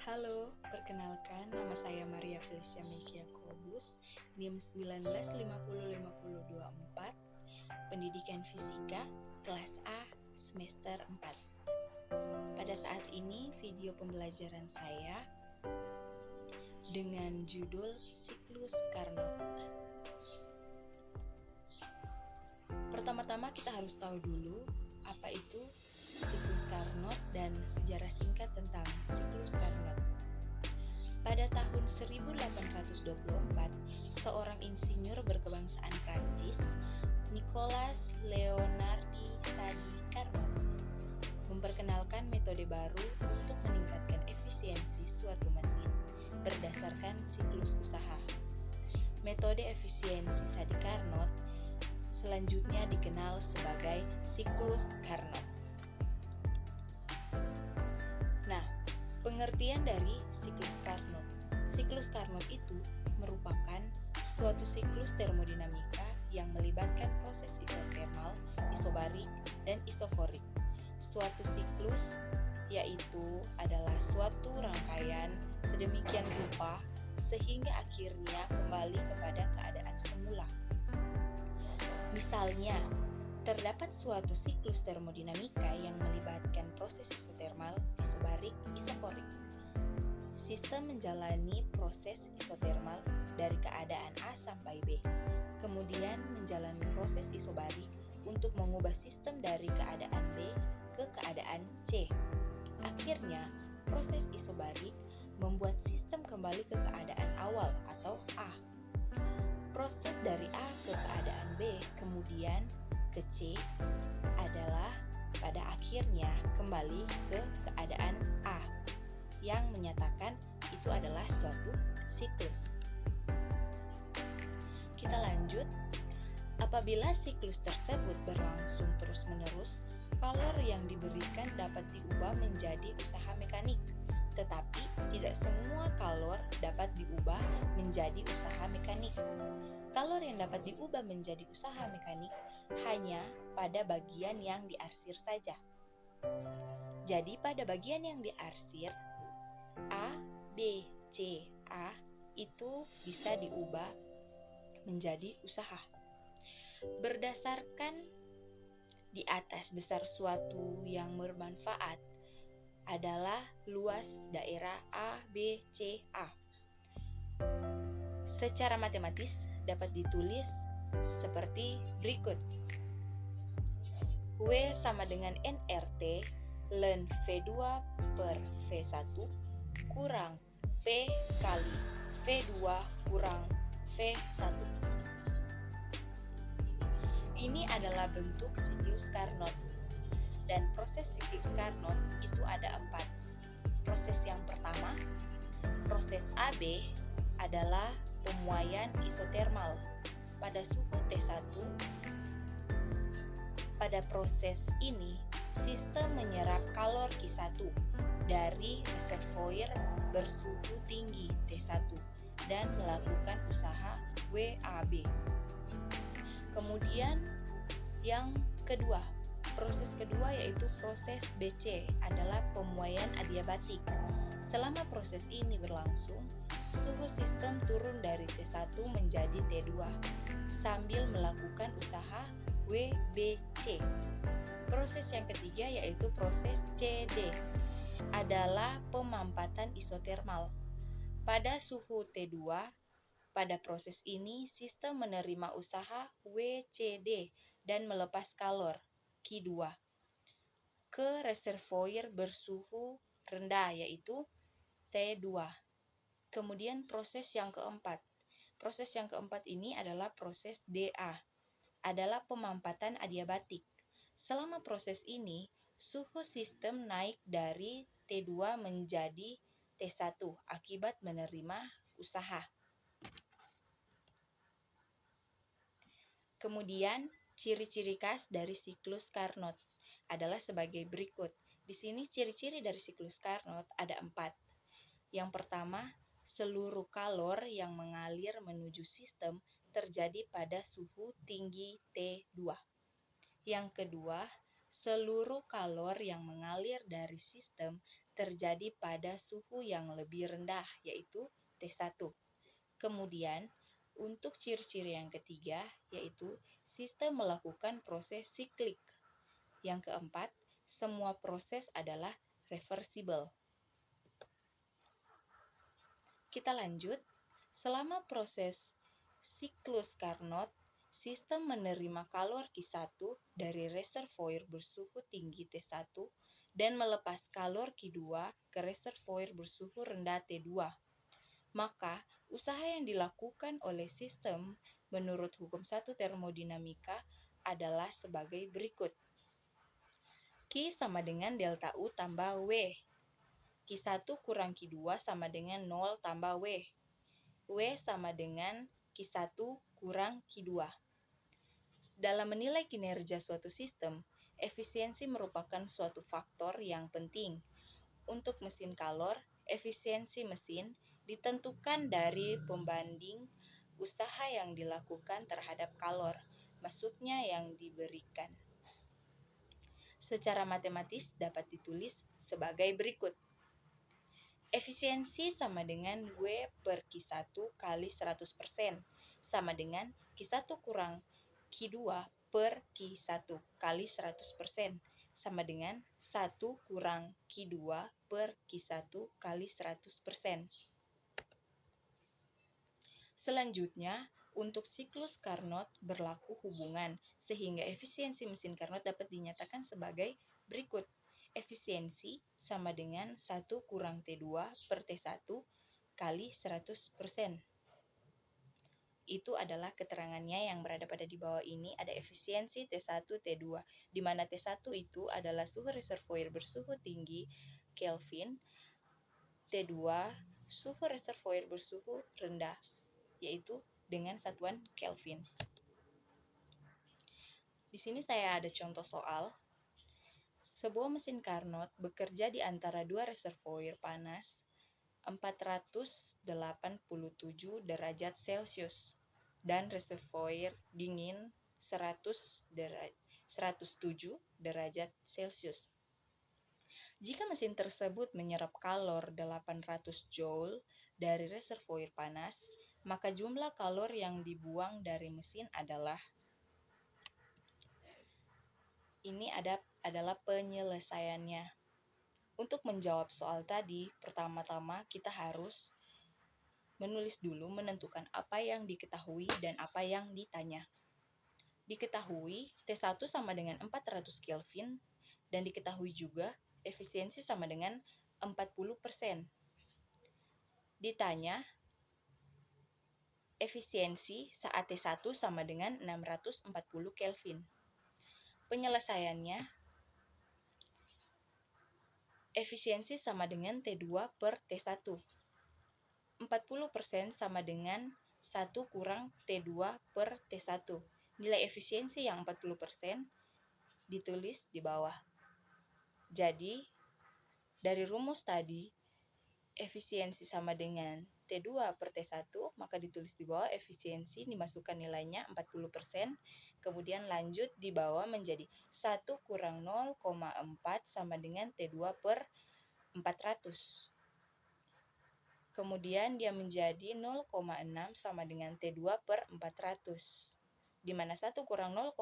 Halo, perkenalkan nama saya Maria Felicia Mekia Kobus, NIM 19505024, Pendidikan Fisika, kelas A, semester 4. Pada saat ini video pembelajaran saya dengan judul Siklus Carnot. Pertama-tama kita harus tahu dulu apa itu siklus Carnot dan sejarah singkat tentang siklus Carnot. Pada tahun 1824, seorang insinyur berkebangsaan Prancis, Nicolas Leonardi Sadi Carnot, memperkenalkan metode baru untuk meningkatkan efisiensi suatu mesin berdasarkan siklus usaha. Metode efisiensi Sadi Carnot selanjutnya dikenal sebagai siklus Carnot. Nah, pengertian dari siklus Carnot. Siklus Carnot itu merupakan suatu siklus termodinamika yang melibatkan proses isotermal, isobarik, dan isoforik. Suatu siklus yaitu adalah suatu rangkaian sedemikian rupa sehingga akhirnya kembali kepada keadaan semula. Misalnya, terdapat suatu siklus termodinamika yang melibatkan proses isotermal, isobarik, isoforik. Sistem menjalani proses isotermal dari keadaan A sampai B, kemudian menjalani proses isobarik untuk mengubah sistem dari keadaan B ke keadaan C. Akhirnya, proses isobarik membuat sistem kembali ke keadaan awal atau A. Proses dari A ke keadaan B kemudian ke C adalah pada akhirnya kembali ke keadaan A, yang menyatakan itu adalah suatu siklus. Kita lanjut. Apabila siklus tersebut berlangsung terus-menerus, kalor yang diberikan dapat diubah menjadi usaha mekanik, tetapi tidak semua kalor dapat diubah menjadi usaha mekanik. Kalor yang dapat diubah menjadi usaha mekanik hanya pada bagian yang diarsir saja. Jadi pada bagian yang diarsir, A, B, C, A itu bisa diubah menjadi usaha. Berdasarkan di atas besar suatu yang bermanfaat adalah luas daerah A, B, C, A. Secara matematis dapat ditulis seperti berikut. W sama dengan nRT ln V2 per V1 kurang P kali V2 kurang V1. Ini adalah bentuk siklus Carnot. Dan proses siklus Carnot itu ada 4. Proses yang pertama, proses AB adalah pemuaian isotermal pada suhu T1. Pada proses ini, sistem menyerap kalor Q1 dari reservoir bersuhu tinggi T1 dan melakukan usaha WAB. Kemudian yang kedua, proses kedua yaitu proses BC adalah pemuaian adiabatik. Selama proses ini berlangsung, suhu sistem turun dari T1 menjadi T2 sambil melakukan usaha WBC. Proses yang ketiga yaitu proses CD adalah pemampatan isotermal. Pada suhu T2, pada proses ini sistem menerima usaha WCD dan melepas kalor Q2 ke reservoir bersuhu rendah yaitu T2. Kemudian proses yang keempat. Proses yang keempat ini adalah proses DA, adalah pemampatan adiabatik. Selama proses ini, suhu sistem naik dari T2 menjadi T1 akibat menerima usaha. Kemudian, ciri-ciri khas dari siklus Carnot adalah sebagai berikut. Di sini ciri-ciri dari siklus Carnot ada 4. Yang pertama, seluruh kalor yang mengalir menuju sistem terjadi pada suhu tinggi T2. Yang kedua, seluruh kalor yang mengalir dari sistem terjadi pada suhu yang lebih rendah, yaitu T1. Kemudian, untuk ciri-ciri yang ketiga, yaitu sistem melakukan proses siklik. Yang keempat, semua proses adalah reversible. Kita lanjut. Selama proses siklus Carnot, sistem menerima kalor Q1 dari reservoir bersuhu tinggi T1 dan melepas kalor Q2 ke reservoir bersuhu rendah T2. Maka, usaha yang dilakukan oleh sistem menurut hukum 1 termodinamika adalah sebagai berikut. Q sama dengan delta U tambah W. Q1 kurang Q2 sama dengan 0 tambah W. W sama dengan Q1 kurang Q2. Dalam menilai kinerja suatu sistem, efisiensi merupakan suatu faktor yang penting. Untuk mesin kalor, efisiensi mesin ditentukan dari pembanding usaha yang dilakukan terhadap kalor, maksudnya yang diberikan. Secara matematis dapat ditulis sebagai berikut. Efisiensi sama dengan W per Q1 kali 100%, sama dengan Q1 kurang Q2 per Q1 kali 100%, sama dengan 1 kurang Q2 per Q1 kali 100%. Selanjutnya, untuk siklus Carnot berlaku hubungan, sehingga efisiensi mesin Carnot dapat dinyatakan sebagai berikut. Efisiensi sama dengan 1 kurang T2 per T1 kali 100%. Itu adalah keterangannya yang berada pada di bawah ini. Ada efisiensi T1, T2, di mana T1 itu adalah suhu reservoir bersuhu tinggi Kelvin, T2 suhu reservoir bersuhu rendah, yaitu dengan satuan Kelvin. Di sini saya ada contoh soal. Sebuah mesin Carnot bekerja di antara dua reservoir panas 487 derajat Celcius dan reservoir dingin 107 derajat Celcius. Jika mesin tersebut menyerap kalor 800 Joule dari reservoir panas, maka jumlah kalor yang dibuang dari mesin adalah adalah penyelesaiannya. Untuk menjawab soal tadi, pertama-tama kita harus menulis dulu menentukan apa yang diketahui dan apa yang ditanya. Diketahui T1 sama dengan 400 Kelvin dan diketahui juga efisiensi sama dengan 40%. Ditanya efisiensi saat T1 sama dengan 640 Kelvin. Penyelesaiannya, efisiensi sama dengan T2 per T1. 40% sama dengan 1 kurang T2 per T1. Nilai efisiensi yang 40% ditulis di bawah. Jadi, dari rumus tadi, efisiensi sama dengan T2 per T1, maka ditulis di bawah efisiensi, dimasukkan nilainya 40%, kemudian lanjut di bawah menjadi 1 kurang 0,4 sama dengan T2 per 400. Kemudian dia menjadi 0,6 sama dengan T2 per 400, di mana 1 kurang 0,4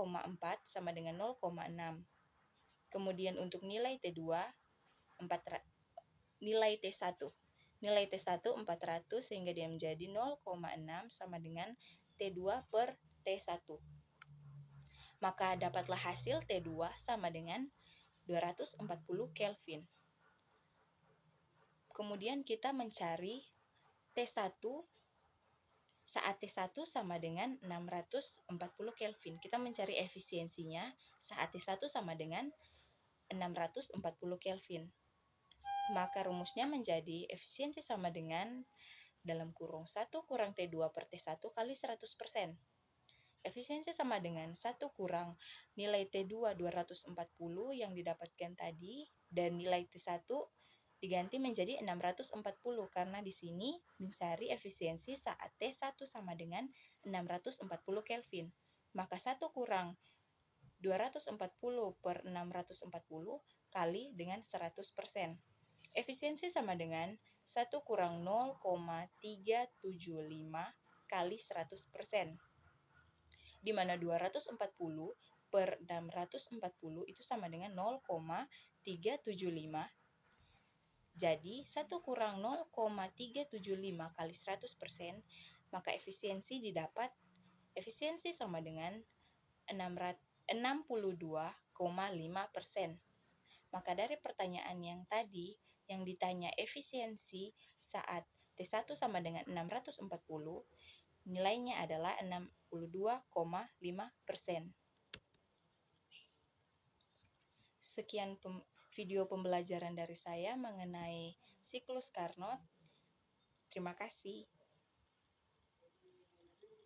sama dengan 0,6. Kemudian untuk nilai T2, nilai T1 400 sehingga dia menjadi 0,6 sama dengan T2 per T1. Maka dapatlah hasil T2 sama dengan 240 Kelvin. Kemudian kita mencari T1 saat T1 sama dengan 640 Kelvin. Kita mencari efisiensinya saat T1 sama dengan 640 Kelvin. Maka rumusnya menjadi efisiensi sama dengan dalam kurung 1 kurang T2 per T1 kali 100%. Efisiensi sama dengan 1 kurang nilai T2 240 yang didapatkan tadi, dan nilai T1 diganti menjadi 640 karena di sini mencari efisiensi saat T1 sama dengan 640 Kelvin. Maka 1 kurang 240 per 640 kali dengan 100%. Efisiensi sama dengan 1 kurang 0,375 kali 100%. Di mana 240 per 640 itu sama dengan 0,375. Jadi 1 kurang 0,375 kali 100%, maka efisiensi sama dengan 62,5%. Maka dari pertanyaan yang tadi, yang ditanya efisiensi saat T1 sama dengan 640, nilainya adalah 62,5%. Sekian video pembelajaran dari saya mengenai siklus Carnot. Terima kasih.